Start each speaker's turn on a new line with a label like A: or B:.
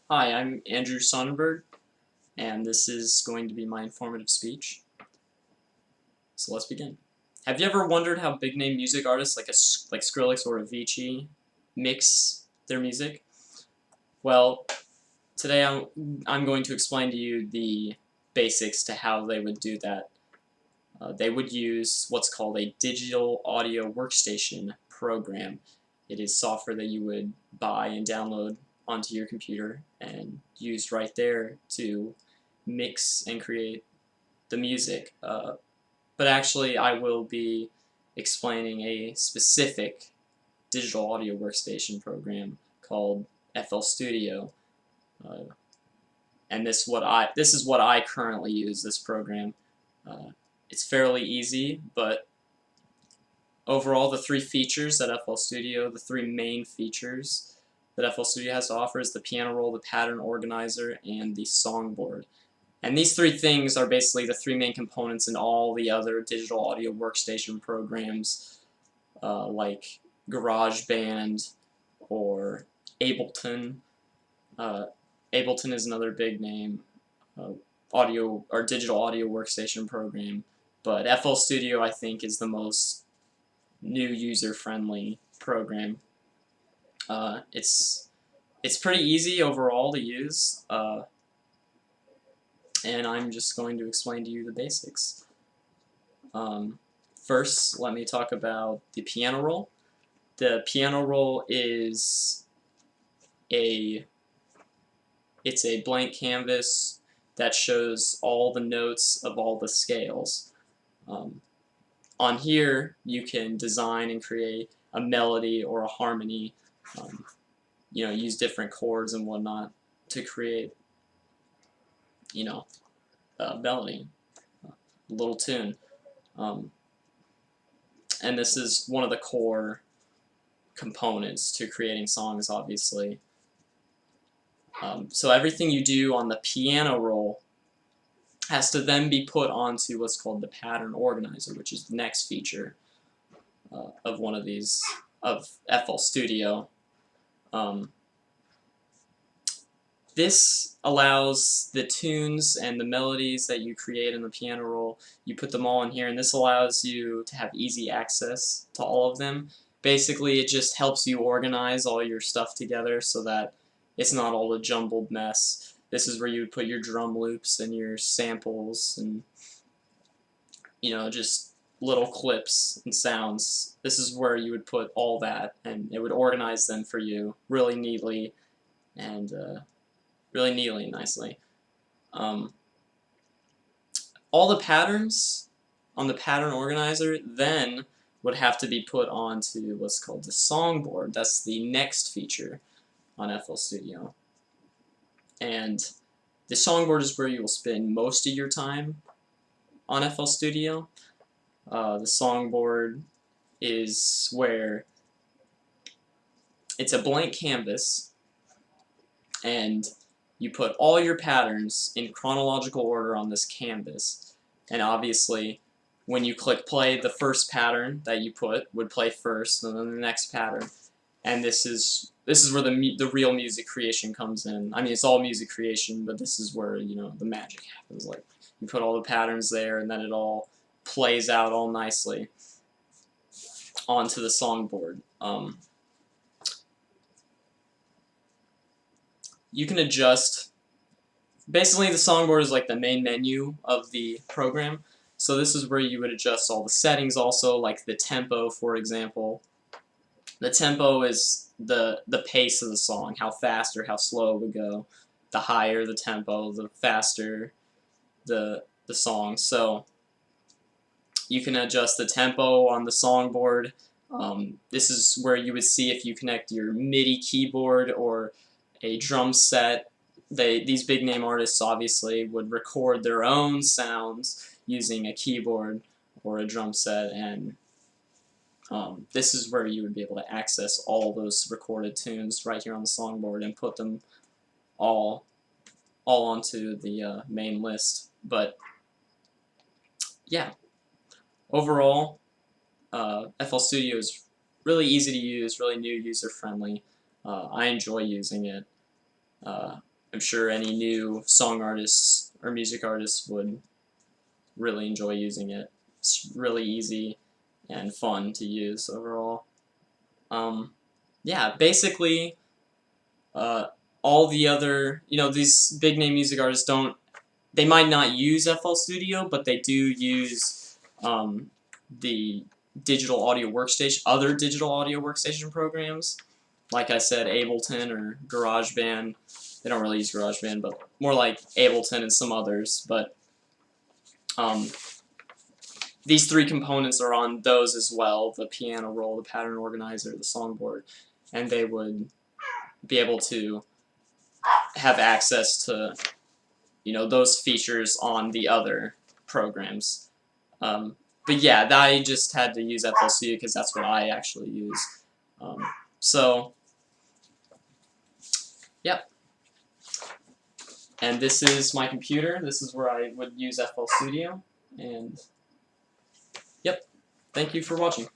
A: Hi, I'm Andrew Sonnenberg, and this is going to be my informative speech. So let's begin. Have you ever wondered how big name music artists like Skrillex or Avicii mix their music? Well, today I'm going to explain to you the basics to how they would do that. They would use what's called a digital audio workstation program. It is software that you would buy and download onto your computer and use right there to mix and create the music. But actually, I will be explaining a specific digital audio workstation program called FL Studio, uh, and this is what I currently use. This program, uh, it's fairly easy, but overall, the three features that FL Studio, the three main features that FL Studio has to offer is the piano roll, the pattern organizer, and the songboard. And these three things are basically the three main components in all the other digital audio workstation programs like GarageBand or Ableton. Uh, Ableton is another big name audio or digital audio workstation program, but FL Studio I think is the most new user-friendly program. It's pretty easy overall to use. And I'm just going to explain to you the basics. Um, First, let me talk about the piano roll. The piano roll is a it's a blank canvas that shows all the notes of all the scales. Um, on here, you can design and create a melody or a harmony. Um, use different chords and whatnot to create, a melody, a little tune. Um, and this is one of the core components to creating songs, obviously. So everything you do on the piano roll has to then be put onto what's called the pattern organizer, which is the next feature of one of these, of FL Studio. Um, this allows the tunes and the melodies that you create in the piano roll, you put them all in here, and this allows you to have easy access to all of them. Basically, it just helps you organize all your stuff together so that it's not all a jumbled mess. This is where you would put your drum loops and your samples and, just little clips and sounds. This is where you would put all that, and it would organize them for you really neatly and nicely. Um, all the patterns on the pattern organizer then would have to be put onto what's called the songboard. That's the next feature on FL Studio. And the songboard is where you will spend most of your time on FL Studio. The songboard is where it's a blank canvas and you put all your patterns in chronological order on this canvas. And obviously, when you click play, the first pattern that you put would play first, and then the next pattern. And this is where the real music creation comes in. I mean, it's all music creation, but this is where the magic happens. Like you put all the patterns there, and then it all plays out all nicely onto the songboard. You can adjust. Basically, the songboard is like the main menu of the program. So this is where you would adjust all the settings also, like the tempo, for example. The tempo is the pace of the song, how fast or how slow it would go. The higher the tempo, the faster the song. So you can adjust the tempo on the songboard. This is where you would see if you connect your MIDI keyboard or a drum set. These big name artists obviously would record their own sounds using a keyboard or a drum set, and this is where you would be able to access all those recorded tunes right here on the songboard and put them all onto the main list. But yeah, overall, FL Studio is really easy to use, really new, user-friendly. I enjoy using it. I'm sure any new song artists or music artists would really enjoy using it. It's really easy and fun to use overall. Yeah, basically, all the other, these big name music artists they might not use FL Studio, but they do use the other digital audio workstation programs. Like I said, Ableton or GarageBand. They don't really use GarageBand, but more like Ableton and some others. But these three components are on those as well: the piano roll, the pattern organizer, the songboard, and they would be able to have access to those features on the other programs. But yeah, I just had to use FL Studio because that's what I actually use. So, yep. And this is my computer. This is where I would use FL Studio. And, yep. Thank you for watching.